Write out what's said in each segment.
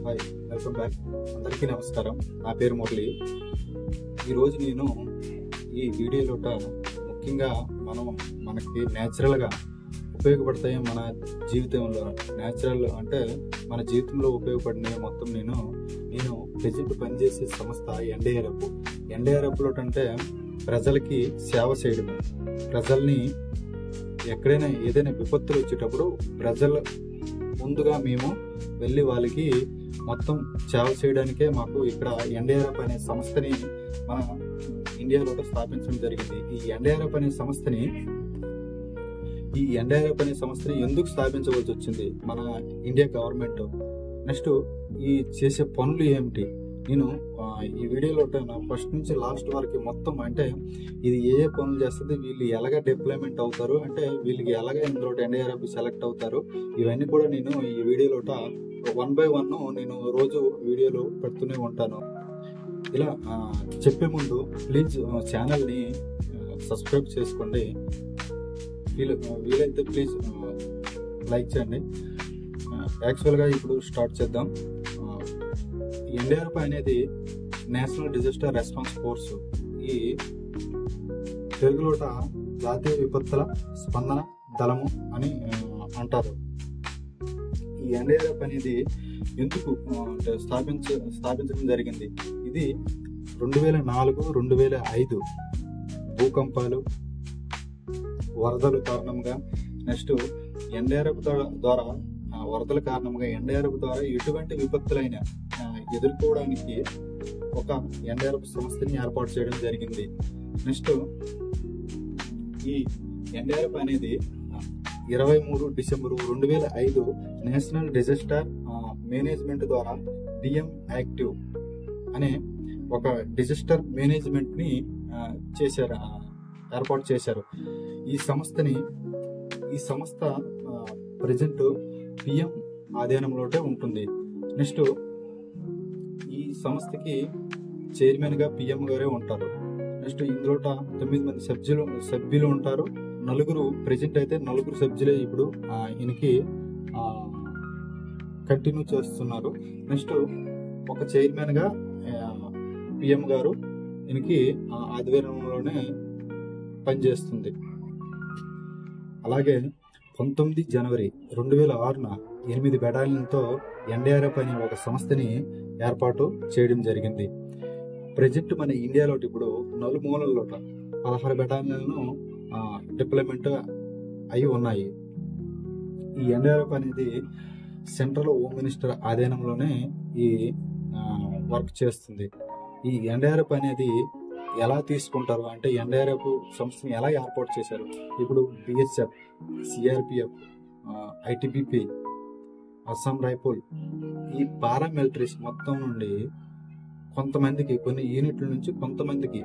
Hi, welcome back. అందరికీ నమస్కారం. నా పేరు మురళి. ఈరోజు నేను ఈ వీడియోలోట ముఖ్యంగా మనకి న్యాచురల్గా ఉపయోగపడతాయి మన జీవితంలో. న్యాచురల్ అంటే మన జీవితంలో ఉపయోగపడినవి మొత్తం నేను ప్రజెంట్ పనిచేసే సంస్థ ఎన్డీఆర్ఎఫ్ అంటే ప్రజలకి సేవ చేయడం. ప్రజల్ని ఎక్కడైనా ఏదైనా విపత్తులు వచ్చేటప్పుడు ప్రజలు ముందుగా మేము వెళ్ళి వాళ్ళకి మొత్తం సేవ చేయడానికే మాకు ఇక్కడ ఎన్డీఆర్ఎఫ్ అనే సంస్థని మన ఇండియాలో స్థాపించడం జరిగింది. ఈ ఎన్డీఆర్ఎఫ్ అనే సంస్థని ఎందుకు స్థాపించవలసి వచ్చింది మన ఇండియా గవర్నమెంట్, నెక్స్ట్ ఈ చేసే పనులు ఏమిటి, నేను ఈ వీడియోలో ఫస్ట్ నుంచి లాస్ట్ వరకు మొత్తం అంటే ఇది ఏ పనులు చేస్తుంది, వీళ్ళు ఎలాగ డిప్లాయ్మెంట్ అవుతారు, అంటే వీళ్ళకి ఎలాగ ఇందులో ఎన్డీఆర్ఎఫ్ సెలెక్ట్ అవుతారు, ఇవన్నీ కూడా నేను ఈ వీడియోలో 1 by 1 నేను రోజు వీడియోలు పెడుతూనే ఉంటాను. ఇలా చెప్పే ముందు ప్లీజ్ ఛానల్ని సబ్స్క్రైబ్ చేసుకోండి. వీలైతే ప్లీజ్ లైక్ చేయండి. యాక్చువల్గా ఇప్పుడు స్టార్ట్ చేద్దాం. ఎన్డీఆర్ఎఫ్ అనేది నేషనల్ డిజాస్టర్ రెస్పాన్స్ ఫోర్స్. ఈ తెలుగులోట జాతీయ విపత్తుల స్పందన దళము అని అంటారు. ఈ ఎన్డీఆర్ఎఫ్ అనేది ఎందుకు స్థాపించడం జరిగింది, ఇది 2004-2005 భూకంపాలు, వరదలు కారణంగా, నెక్స్ట్ ఎన్డీఆర్ఎఫ్ ద్వారా వరదల కారణంగా ఎన్డీఆర్ఎఫ్ ద్వారా ఎటువంటి విపత్తులైనా ఎదుర్కోవడానికి ఒక ఎన్డీఆర్ఎఫ్ సంస్థని ఏర్పాటు చేయడం జరిగింది. నెక్స్ట్ ఈ ఎన్డీఆర్ఎఫ్ అనేది 23 డిసెంబర్ 2005 నేషనల్ డిజాస్టర్ మేనేజ్మెంట్ ద్వారా డిఎం యాక్టివ్ అనే ఒక డిజాస్టర్ మేనేజ్మెంట్ ని ఏర్పాటు చేశారు. ఈ సంస్థ ప్రజెంట్ పిఎం ఆధీనంలోనే ఉంటుంది. నెక్స్ట్ ఈ సంస్థకి చైర్మన్ గా పిఎం గారే ఉంటారు. నెక్స్ట్ ఇందులో 9 మంది సభ్యులు ఉంటారు. ప్రజెంట్ అయితే 4 సభ్యులే ఇప్పుడు ఈయనకి కంటిన్యూ చేస్తున్నారు. నెక్స్ట్ ఒక చైర్మన్ గా పిఎం గారు ఈయనకి ఆధ్వర్యంలోనే పనిచేస్తుంది. అలాగే 19 జనవరి 2006 8 బెటాలియన్లతో ఎన్డీఆర్ఎఫ్ అనే ఒక సంస్థని ఏర్పాటు చేయడం జరిగింది. ప్రజెంట్ మన ఇండియాలో ఇప్పుడు నలుమూలల్లో 16 బెటాలియన్లను డిప్లాయ్మెంట్ అయి ఉన్నాయి. ఈ ఎన్డీఆర్ఎఫ్ అనేది సెంట్రల్ హోమ్ మినిస్టర్ ఆధీనంలోనే ఈ వర్క్ చేస్తుంది. ఈ ఎన్డీఆర్ఎఫ్ అనేది ఎలా తీసుకుంటారు అంటే ఎన్డీఆర్ఎఫ్ సంస్థని ఎలా ఏర్పాటు చేశారు, ఇప్పుడు BSF, CRPF, ITBP, Assam Reiffel, ఈ పారామిలిటరీస్ మొత్తం నుండి కొంతమందికి కొన్ని యూనిట్ల నుంచి కొంతమందికి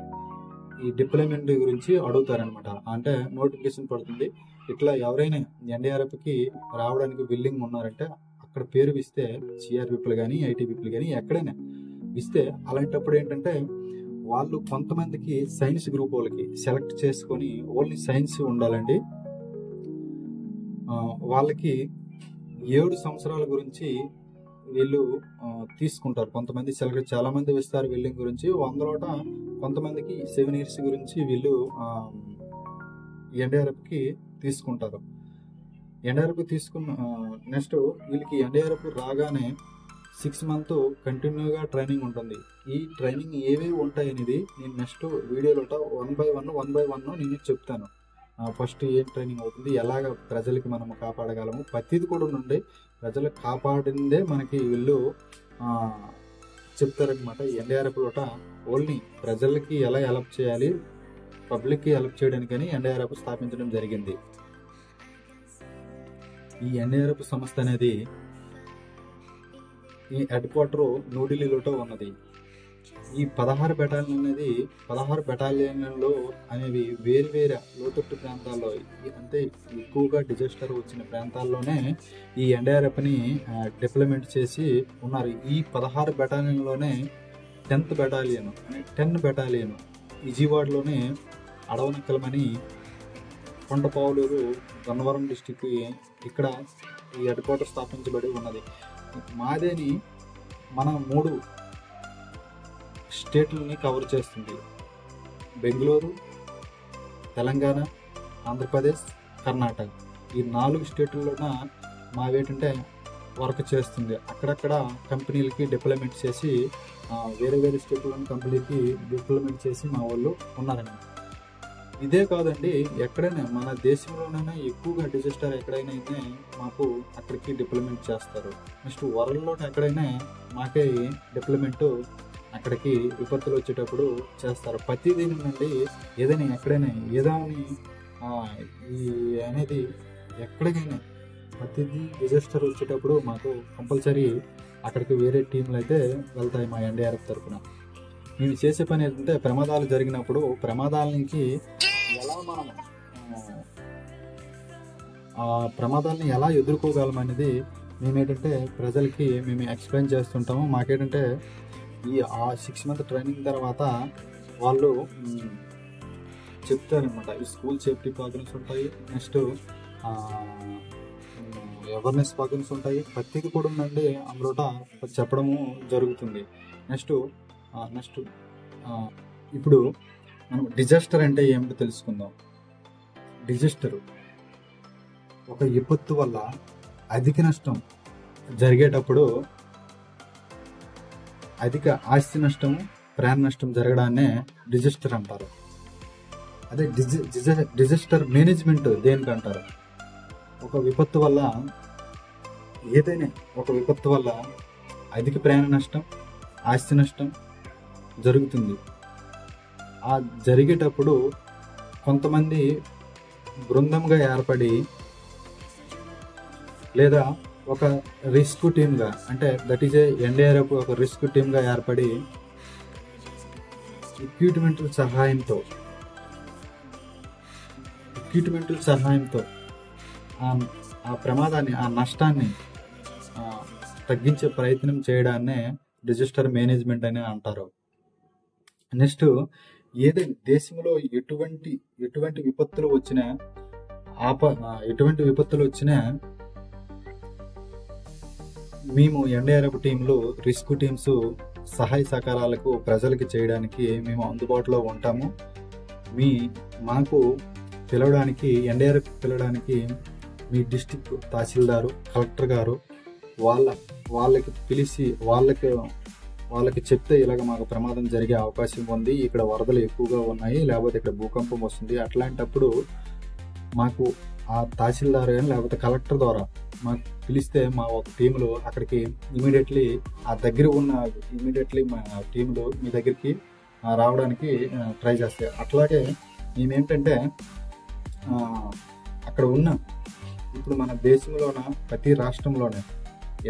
ఈ డిప్లాయ్మెంట్ గురించి అడుగుతారనమాట. అంటే నోటిఫికేషన్ పడుతుంది. ఇట్లా ఎవరైనా ఎన్డీఆర్ఎఫ్కి రావడానికి విల్లింగ్ ఉన్నారంటే అక్కడ పేరు ఇస్తే సిఆర్పిలు కానీ ఐటీబీపీలు కానీ ఎక్కడైనా ఇస్తే, అలాంటప్పుడు ఏంటంటే వాళ్ళు కొంతమందికి సైన్స్ గ్రూప్ వాళ్ళకి సెలెక్ట్ చేసుకొని ఓన్లీ సైన్స్ ఉండాలండి. వాళ్ళకి 7 సంవత్సరాల గురించి వీళ్ళు తీసుకుంటారు. కొంతమంది సెలెక్ట్ చాలా మంది ఇస్తారు విల్లింగ్ గురించి. అందులోట కొంతమందికి 7 years గురించి వీళ్ళు ఎన్డీఆర్ఎఫ్కి తీసుకుంటారు. ఎన్డీఆర్ఎఫ్ తీసుకున్న నెక్స్ట్ వీళ్ళకి ఎన్డీఆర్ఎఫ్ రాగానే 6 months కంటిన్యూగా ట్రైనింగ్ ఉంటుంది. ఈ ట్రైనింగ్ ఏవేవి ఉంటాయి అనేది నేను నెక్స్ట్ వీడియోలో 1 by 1 నేను చెప్తాను. ఫస్ట్ ఏం ట్రైనింగ్ అవుతుంది, ఎలాగ ప్రజలకి మనం కాపాడగలము, ప్రతిది కూడా నుండి ప్రజలకు కాపాడిందే మనకి వీళ్ళు చెప్తారనమాట. ఎన్డీఆర్ఎఫ్ ఓన్లీ ప్రజలకి ఎలా హెల్ప్ చేయాలి, పబ్లిక్కి హెల్ప్ చేయడానికని ఎన్డీఆర్ఎఫ్ స్థాపించడం జరిగింది. ఈ ఎన్డీఆర్ఎఫ్ సంస్థ అనేది ఈ హెడ్ క్వార్టర్ న్యూఢిల్లీలో ఉన్నది. ఈ 16 బెటాలియన్లు అనేవి వేరు లోతట్టు ప్రాంతాల్లో, అంటే ఎక్కువగా డిజాస్టర్ వచ్చిన ప్రాంతాల్లోనే ఈ ఎన్డీఆర్ఎఫ్ని డిప్లాయ్మెంట్ చేసి ఉన్నారు. ఈ 16 బెటాలియన్లోనే 10th బెటాలియన్ విజయవాడలోనే అడవనక్కలమని కొండపావులూరు గన్నవరం డిస్టిక్ ఇక్కడ ఈ హెడ్ క్వార్టర్ స్థాపించబడి ఉన్నది. మాదేని మన 3 స్టేట్లని కవర్ చేస్తుంది. బెంగళూరు, తెలంగాణ, ఆంధ్రప్రదేశ్, కర్ణాటక. ఈ 4 స్టేట్లలోన మావేంటంటే వర్క్ చేస్తుంది. అక్కడక్కడ కంపెనీలకి డిప్లాయ్మెంట్ చేసి వేరే వేరే స్టేట్లోని కంపెనీకి డిప్లాయ్మెంట్ చేసి మా వాళ్ళు ఉన్నారండి. ఇదే కాదండి, ఎక్కడైనా మన దేశంలోనైనా ఎక్కువగా డిజాస్టర్ ఎక్కడైనా అయితే మాకు అక్కడికి డిప్లాయ్మెంట్ చేస్తారు. నెక్స్ట్ వరల్డ్లో ఎక్కడైనా మాకే డిప్లాయ్మెంట్ అక్కడికి విపత్తులు వచ్చేటప్పుడు చేస్తారు. ప్రతి దీని నుండి ఏదైనా ఎక్కడైనా ఏదాని ఈ అనేది ఎక్కడికైనా ప్రతిదీ డిజాస్టర్ వచ్చేటప్పుడు మాకు కంపల్సరీ అక్కడికి వేరే టీంలు అయితే వెళ్తాయి మా ఎన్డీఆర్ఎఫ్ తరఫున. మేము చేసే పని ఏంటంటే ప్రమాదాలు జరిగినప్పుడు ప్రమాదాల నుంచి ఎలా మనం ఆ ప్రమాదాలని ఎలా ఎదుర్కోగలం అనేది మేమేంటంటే ప్రజలకి మేము ఎక్స్ప్లెయిన్ చేస్తుంటాము. మాకేంటంటే ఈ 6 మంత్ ట్రైనింగ్ తర్వాత వాళ్ళు చెప్తారనమాట. ఈ స్కూల్ సేఫ్టీ ప్రోగ్రామ్స్ ఉంటాయి, నెక్స్ట్ అవేర్నెస్ ప్రోగ్రామ్స్ ఉంటాయి. ప్రతిదీ కూడా ఉందండి అందులోట చెప్పడము జరుగుతుంది. నెక్స్ట్ ఇప్పుడు మనం డిజాస్టర్ అంటే ఏమిటో తెలుసుకుందాం. డిజాస్టర్ ఒక విపత్తు వల్ల అధిక నష్టం జరిగేటప్పుడు అధిక ఆస్తి నష్టము, ప్రాణ నష్టం జరగడాన్నే డిజాస్టర్ అంటారు. అదే డిజాస్టర్ మేనేజ్మెంట్ దేనికి అంటారు? ఒక విపత్తు వల్ల ఏదైనా ఒక విపత్తు వల్ల అధిక ప్రాణ నష్టం, ఆస్తి నష్టం జరుగుతుంది. ఆ జరిగేటప్పుడు కొంతమంది బృందంగా ఏర్పడి లేదా ఒక రిస్క్ టీమ్గా, అంటే దట్ ఈజ్ ఎన్డీఆర్ఎఫ్ ఒక రిస్క్ టీమ్గా ఏర్పడి ఎక్విప్మెంట్ సహాయంతో ఆ ప్రమాదాన్ని, ఆ నష్టాన్ని తగ్గించే ప్రయత్నం చేయడాన్నే డిజాస్టర్ మేనేజ్మెంట్ అని అంటారు. నెక్స్ట్ ఏదైనా దేశంలో ఎటువంటి విపత్తులు వచ్చినా మేము ఎన్డీఆర్ఎఫ్ టీంలు, రిస్క్ టీమ్స్ సహాయ సహకారాలకు ప్రజలకి చేయడానికి మేము అందుబాటులో ఉంటాము. మాకు పిలవడానికి, ఎన్డీఆర్ఎఫ్ పిలవడానికి మీ డిస్ట్రిక్ట్ తహసీల్దారు, కలెక్టర్ గారు వాళ్ళకి పిలిచి వాళ్ళకి చెప్తే ఇలాగ మాకు ప్రమాదం జరిగే అవకాశం ఉంది, ఇక్కడ వరదలు ఎక్కువగా ఉన్నాయి, లేకపోతే ఇక్కడ భూకంపం వస్తుంది, అట్లాంటప్పుడు మాకు ఆ తహసీల్దార్ కానీ లేకపోతే కలెక్టర్ ద్వారా మాకు పిలిస్తే మా ఒక టీంలో అక్కడికి ఇమీడియట్లీ మా టీంలో మీ దగ్గరికి రావడానికి ట్రై చేస్తాయి. అట్లాగే మేమేంటంటే అక్కడ ఉన్న ఇప్పుడు మన దేశంలోన ప్రతి రాష్ట్రంలోనే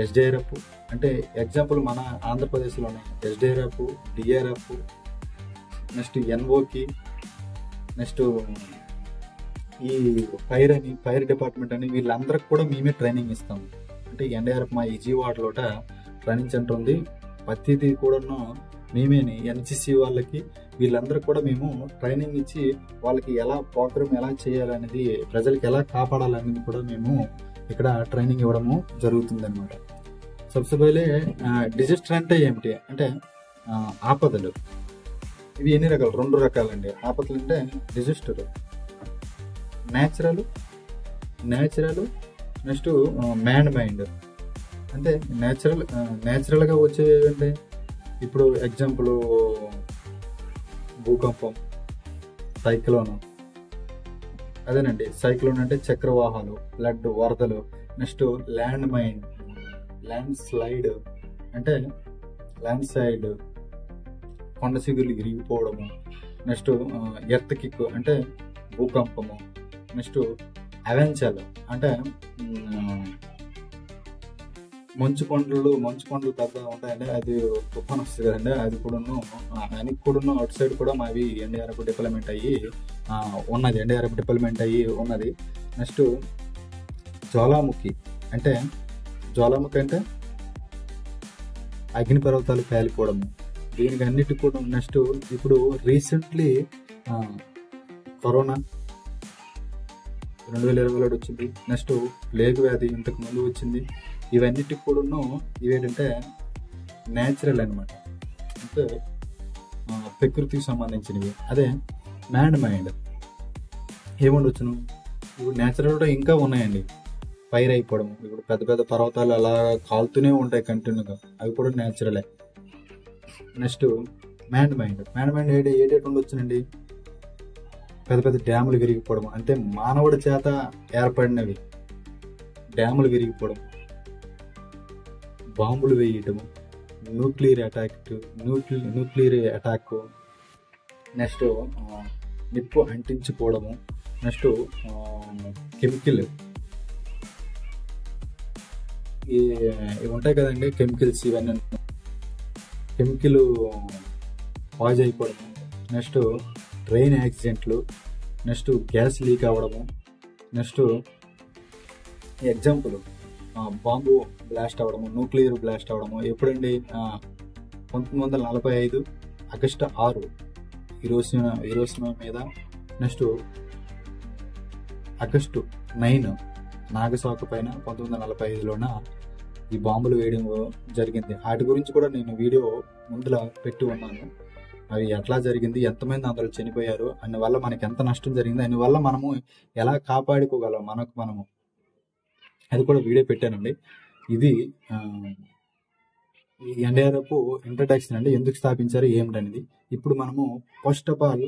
ఎస్డీఆర్ఎఫ్, అంటే ఎగ్జాంపుల్ మన ఆంధ్రప్రదేశ్లోనే ఎస్డీఆర్ఎఫ్, డిఆర్ఎఫ్, నెక్స్ట్ ఎన్ఓకి, నెక్స్ట్ ఈ ఫైర్ డిపార్ట్మెంట్ అని వీళ్ళందరికి కూడా మేమే ట్రైనింగ్ ఇస్తాము. అంటే ఎన్డీఆర్ఎఫ్ మా విజయవాడలోట ట్రైనింగ్ సెంటర్ ఉంది. ప్రతిదీ కూడాను మేమేని ఎన్సిసి వాళ్ళకి వీళ్ళందరికీ కూడా మేము ట్రైనింగ్ ఇచ్చి వాళ్ళకి ఎలా ప్రోగ్రామ్ ఎలా చేయాలనేది, ప్రజలకి ఎలా కాపాడాలనేది కూడా మేము ఇక్కడ ట్రైనింగ్ ఇవ్వడము జరుగుతుంది అనమాట. సబ్సిబైలే డిజాస్టర్ అంటే ఏమిటి అంటే ఆపదలు. ఇవి ఎన్ని రకాలు? 2 రకాలండి. ఆపదలు అంటే disaster natural next man mind. అంటే న్యాచురల్గా వచ్చేవి ఏంటంటే ఇప్పుడు ఎగ్జాంపుల్ భూకంపం, సైక్లోన్. అదేనండి సైక్లోన్ అంటే చక్రవాహాలు, ఫ్లడ్, వరదలు. నెక్స్ట్ ల్యాండ్ స్లైడ్ అంటే కొండ చిగుళ్ళు ఇరిగిపోవడము. నెక్స్ట్ ఎర్త్ కిక్ అంటే భూకంపము. నెక్స్ట్ అవెంచల్ అంటే మంచు కొండలు పెద్ద ఉంటాయండి, అది తుఫాన్ వస్తుంది కదండి, అది కూడాను ఆయనకి కూడాను అవుట్ సైడ్ కూడా మావి ఎన్డీఆర్ఎఫ్ డిప్లాయ్మెంట్ అయ్యి ఉన్నది. నెక్స్ట్ జ్వాలాముఖి అంటే అగ్నిపర్వతాలు పేలిపోవడము. దీనికి అన్నిటికి కూడా. నెక్స్ట్ ఇప్పుడు రీసెంట్లీ కరోనా 2020లో వచ్చింది. నెక్స్ట్ ప్లేగ్ వ్యాధి ఇంతకు ముందు వచ్చింది. ఇవన్నిటికి కూడాను ఇవేంటంటే న్యాచురల్ అనమాట, అంటే ప్రకృతికి సంబంధించినవి. అదే మ్యాన్ మైండ్ ఏముండొచ్చును, ఇప్పుడు న్యాచురల్ కూడా ఇంకా ఉన్నాయండి. ఫైర్ అయిపోవడం, ఇప్పుడు పెద్ద పెద్ద పర్వతాలు అలా కాలుతూనే ఉంటాయి కంటిన్యూగా, అవి కూడా న్యాచురలే. నెక్స్ట్ మ్యాన్ మైండ్ ఏడేటి ఉండొచ్చునండి, పెద్ద పెద్ద డ్యాములు విరిగిపోవడం, అంటే మానవుడి చేత ఏర్పడినవి డ్యాములు విరిగిపోవడం, బాంబులు వేయటము, న్యూక్లియర్ అటాక్, నెక్స్ట్ నిప్పు అంటించుకోవడము, నెక్స్ట్ కెమికల్ ఇవి ఉంటాయి కదండి, కెమికల్స్, ఇవన్నీ కెమికల్ పాజ్ అయిపోవడం, నెక్స్ట్ ట్రైన్ యాక్సిడెంట్లు, నెక్స్ట్ గ్యాస్ లీక్ అవ్వడము, నెక్స్ట్ ఎగ్జాంపుల్ బాంబు బ్లాస్ట్ అవ్వడము, న్యూక్లియర్ బ్లాస్ట్ అవ్వడము. ఎప్పుడండి, 1945 ఆగస్టు 6 హీరోషిమా మీద, నెక్స్ట్ ఆగస్టు 9 నాగసాకు పైన 1945లోన ఈ బాంబులు వేయడం జరిగింది. వాటి గురించి కూడా నేను వీడియో ముందులా పెట్టి ఉన్నాను. అవి ఎట్లా జరిగింది, ఎంతమంది అందులో చనిపోయారు, అందువల్ల మనకి ఎంత నష్టం జరిగింది, అందువల్ల మనము ఎలా కాపాడుకోగలం మనము, అది కూడా వీడియో పెట్టానండి. ఇది ఈ ఎన్డీఆర్ఎఫ్ ఇంట్రడక్షన్ అండి, ఎందుకు స్థాపించారు ఏమిటనేది. ఇప్పుడు మనము ఫస్ట్ ఆఫ్ ఆల్